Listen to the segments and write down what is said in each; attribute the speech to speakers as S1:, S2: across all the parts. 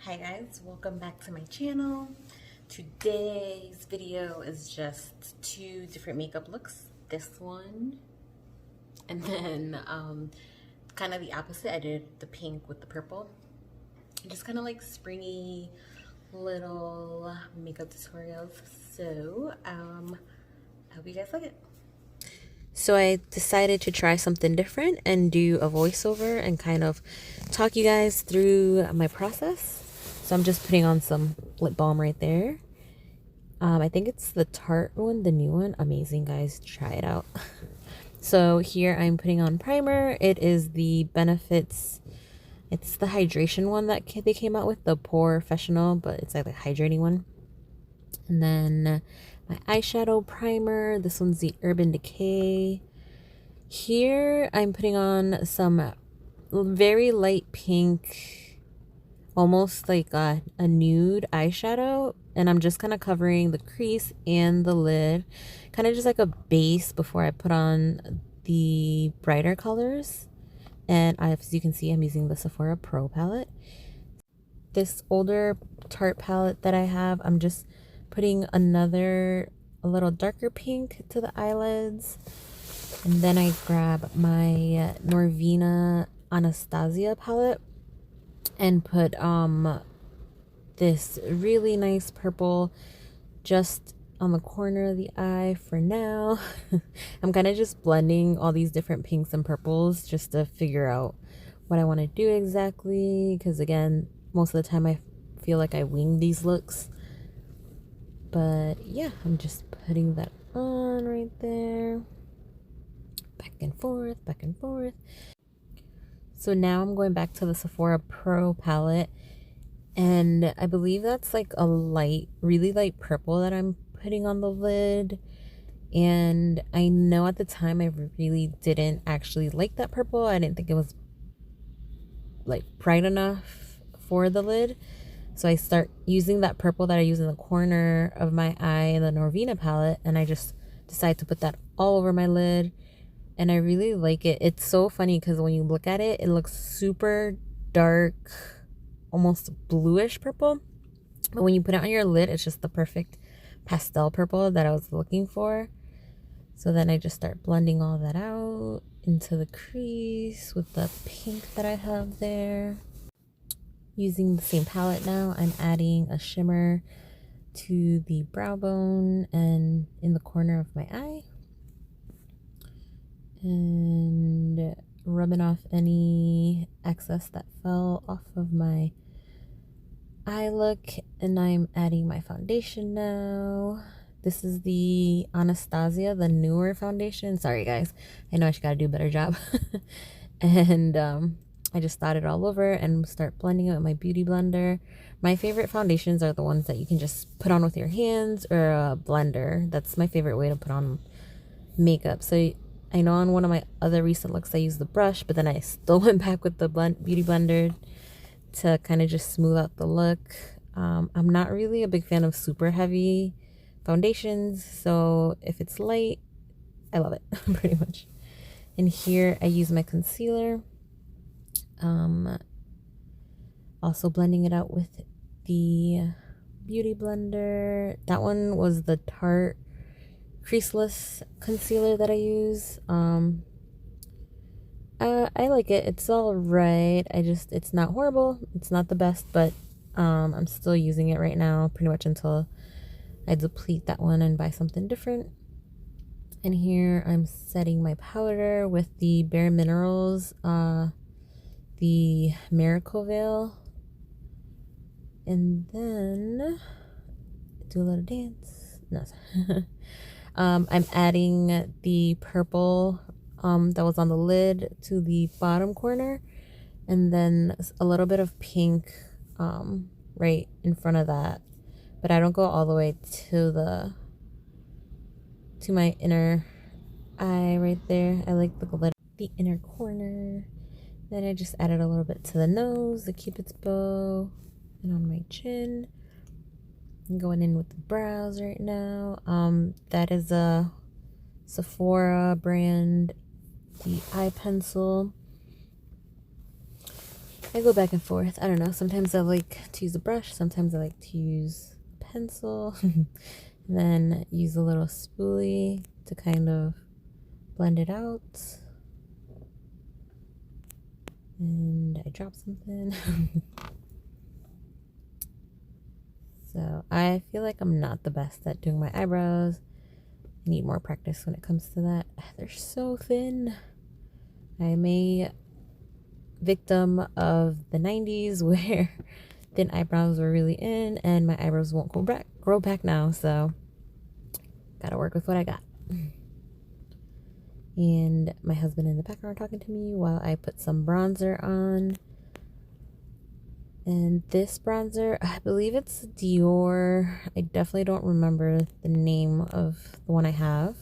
S1: Hi guys, welcome back to my channel. Today's video is just two different makeup looks. This one and then kind of the opposite. I did the pink with the purple. Just kind of like springy little makeup tutorials. So I hope you guys like it. So I decided to try something different and do a voiceover and kind of talk you guys through my process. So I'm just putting on some lip balm right there. I think it's the Tarte one, the new one. Amazing, guys. Try it out. So here I'm putting on primer. It is the Benefits. It's the hydration one that they came out with, the Professional, but it's like the hydrating one. And then my eyeshadow primer. This one's the Urban Decay. Here I'm putting on some very light pink, almost like a nude eyeshadow. And I'm just kind of covering the crease and the lid. Kind of just like a base before I put on the brighter colors. And as you can see, I'm using the Sephora Pro palette. This older Tarte palette that I have, I'm just putting a little darker pink to the eyelids. And then I grab my Norvina Anastasia palette and put this really nice purple just on the corner of the eye for now. I'm kind of just blending all these different pinks and purples just to figure out what I want to do exactly, because again, most of the time I feel like I wing these looks. But yeah, I'm just putting that on right there. Back and forth, back and forth. So now I'm going back to the Sephora Pro palette. And I believe that's like a really light purple that I'm putting on the lid. And I know at the time I really didn't actually like that purple. I didn't think it was like bright enough for the lid. So I start using that purple that I use in the corner of my eye in the Norvina palette, and I just decide to put that all over my lid, and I really like it. It's so funny because when you look at it, it looks super dark, almost bluish purple, but when you put it on your lid, it's just the perfect pastel purple that I was looking for. So then I just start blending all that out into the crease with the pink that I have there. Using the same palette now, I'm adding a shimmer to the brow bone and in the corner of my eye. And rubbing off any excess that fell off of my eye look. And I'm adding my foundation now. This is the Anastasia, the newer foundation. Sorry, guys. I know I should gotta do a better job. And I just dot it all over and start blending it with my beauty blender. My favorite foundations are the ones that you can just put on with your hands or a blender. That's my favorite way to put on makeup. So I know on one of my other recent looks I used the brush, but then I still went back with the beauty blender to kind of just smooth out the look. I'm not really a big fan of super heavy foundations, so if it's light, I love it pretty much. And here I use my concealer. Also blending it out with the beauty blender. That one was the Tarte creaseless concealer that I use. I like it. It's all right. It's not horrible. It's not the best, but I'm still using it right now pretty much until I deplete that one and buy something different. And here I'm setting my powder with the Bare Minerals, the Miracle Veil. And then do a little dance. No. I'm adding the purple that was on the lid to the bottom corner, and then a little bit of pink right in front of that. But I don't go all the way to my inner eye right there. I like the inner corner. Then I just added a little bit to the nose, the Cupid's bow, and on my chin. I'm going in with the brows right now. That is a Sephora brand, the eye pencil. I go back and forth. I don't know. Sometimes I like to use a brush. Sometimes I like to use a pencil. And then use a little spoolie to kind of blend it out. And I dropped something. So I feel like I'm not the best at doing my eyebrows. I need more practice when it comes to that. They're so thin. I'm a victim of the 90s where thin eyebrows were really in, and my eyebrows won't grow back now, so gotta work with what I got. And my husband in the background talking to me while I put some bronzer on. And this bronzer, I believe it's Dior. I definitely don't remember the name of the one I have,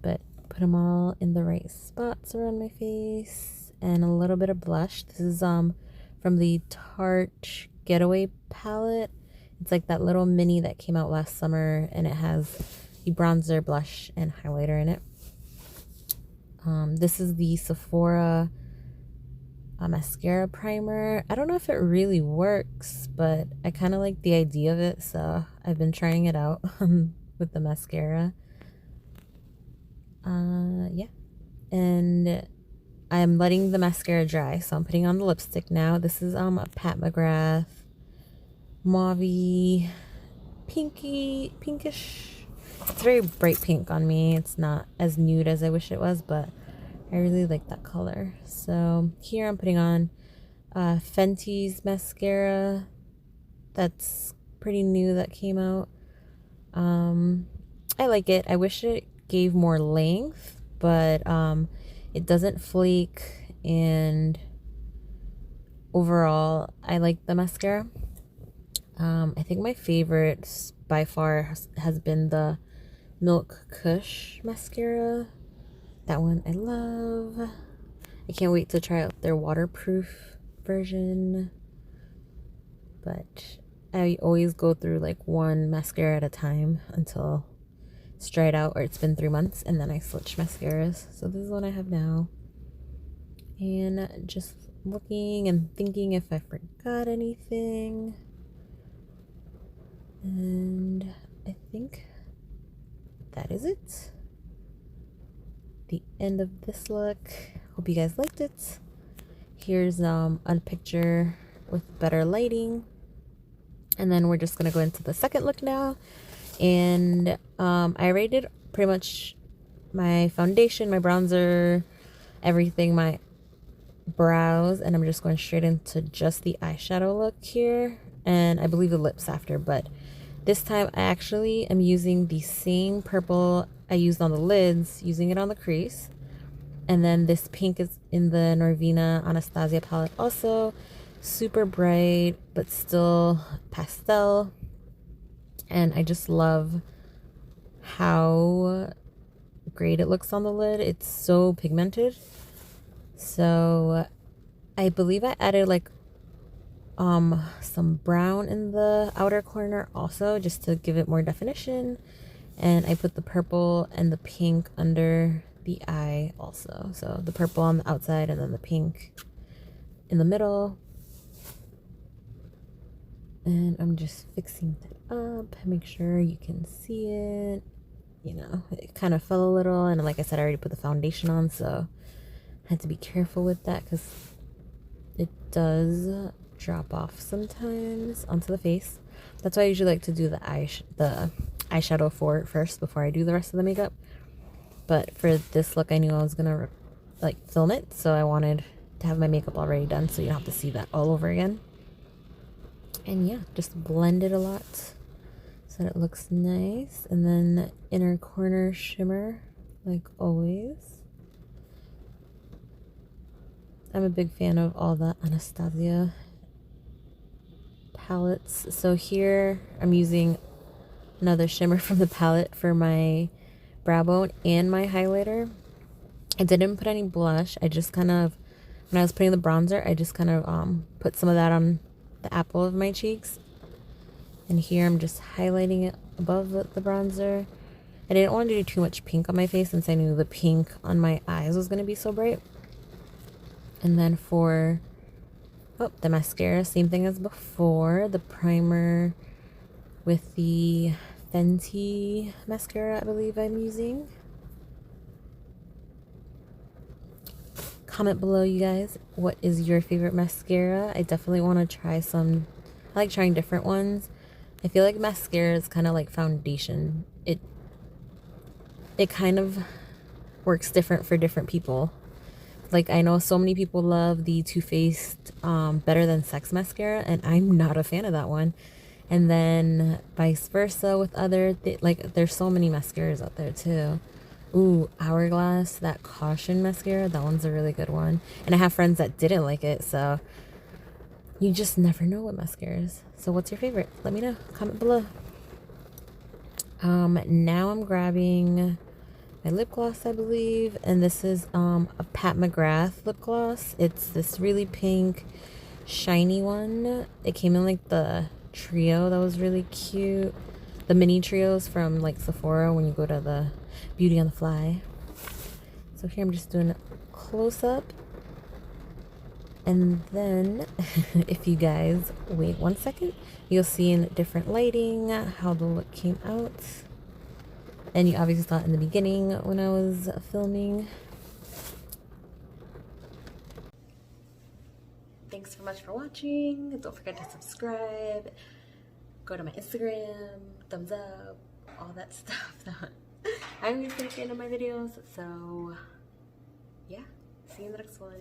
S1: but put them all in the right spots around my face. And a little bit of blush. This is from the Tarte Getaway palette. It's like that little mini that came out last summer, and it has the bronzer, blush, and highlighter in it. This is the Sephora mascara primer. I don't know if it really works, but I kind of like the idea of it, so I've been trying it out with the mascara. Yeah, and I'm letting the mascara dry, so I'm putting on the lipstick now. This is a Pat McGrath mauve-y, pinkish. It's very bright pink on me. It's not as nude as I wish it was, but I really like that color. So here I'm putting on Fenty's mascara. That's pretty new, that came out. I like it. I wish it gave more length, but it doesn't flake, and overall I like the mascara. I think my favorite by far has been the Milk Kush mascara. That one I love. I can't wait to try out their waterproof version. But I always go through like one mascara at a time until it's dried out or it's been 3 months, and then I switch mascaras. So this is what I have now. And just looking and thinking if I forgot anything. And I think that is it. The end of this look. Hope you guys liked it. Here's a picture with better lighting, and then we're just gonna go into the second look now. And I already did pretty much my foundation, my bronzer, everything, my brows, and I'm just going straight into just the eyeshadow look here, and I believe the lips after. But this time I actually am using the same purple I used on the lids, using it on the crease. And then this pink is in the Norvina Anastasia palette also. Super bright, but still pastel. And I just love how great it looks on the lid. It's so pigmented. So I believe I added like some brown in the outer corner also, just to give it more definition. And I put the purple and the pink under the eye also. So the purple on the outside and then the pink in the middle. And I'm just fixing that up, make sure you can see it. You know, it kind of fell a little, and like I said, I already put the foundation on, so I had to be careful with that because it does drop off sometimes onto the face. That's why I usually like to do the eyeshadow for it first before I do the rest of the makeup. But for this look, I knew I was gonna like film it, so I wanted to have my makeup already done so you don't have to see that all over again. And yeah, just blend it a lot so that it looks nice. And then inner corner shimmer, like always. I'm a big fan of all the Anastasia palettes. So here I'm using another shimmer from the palette for my brow bone and my highlighter. I didn't put any blush. I just kind of, when I was putting the bronzer, I just kind of put some of that on the apple of my cheeks. And here I'm just highlighting it above the bronzer. I didn't want to do too much pink on my face since I knew the pink on my eyes was going to be so bright. And then for Oh, the mascara, same thing as before. The primer with the Fenty mascara, I believe I'm using. Comment below, you guys, what is your favorite mascara? I definitely want to try some. I like trying different ones. I feel like mascara is kind of like foundation. It kind of works different for different people. Like, I know so many people love the Too Faced Better Than Sex mascara, and I'm not a fan of that one. And then vice versa with other, like, there's so many mascaras out there too. Ooh, Hourglass, that Caution mascara, that one's a really good one. And I have friends that didn't like it, so you just never know with mascaras. So what's your favorite? Let me know. Comment below. Now I'm grabbing my lip gloss, I believe, and this is a Pat McGrath lip gloss. It's this really pink shiny one. It came in like the trio that was really cute, the mini trios from like Sephora when you go to the Beauty on the Fly. So here I'm just doing a close-up, and then if you guys wait 1 second, you'll see in different lighting how the look came out. And you obviously saw it in the beginning when I was filming. Thanks so much for watching. Don't forget to subscribe. Go to my Instagram, thumbs up, all that stuff that I always say at the end of my videos. So yeah, see you in the next one.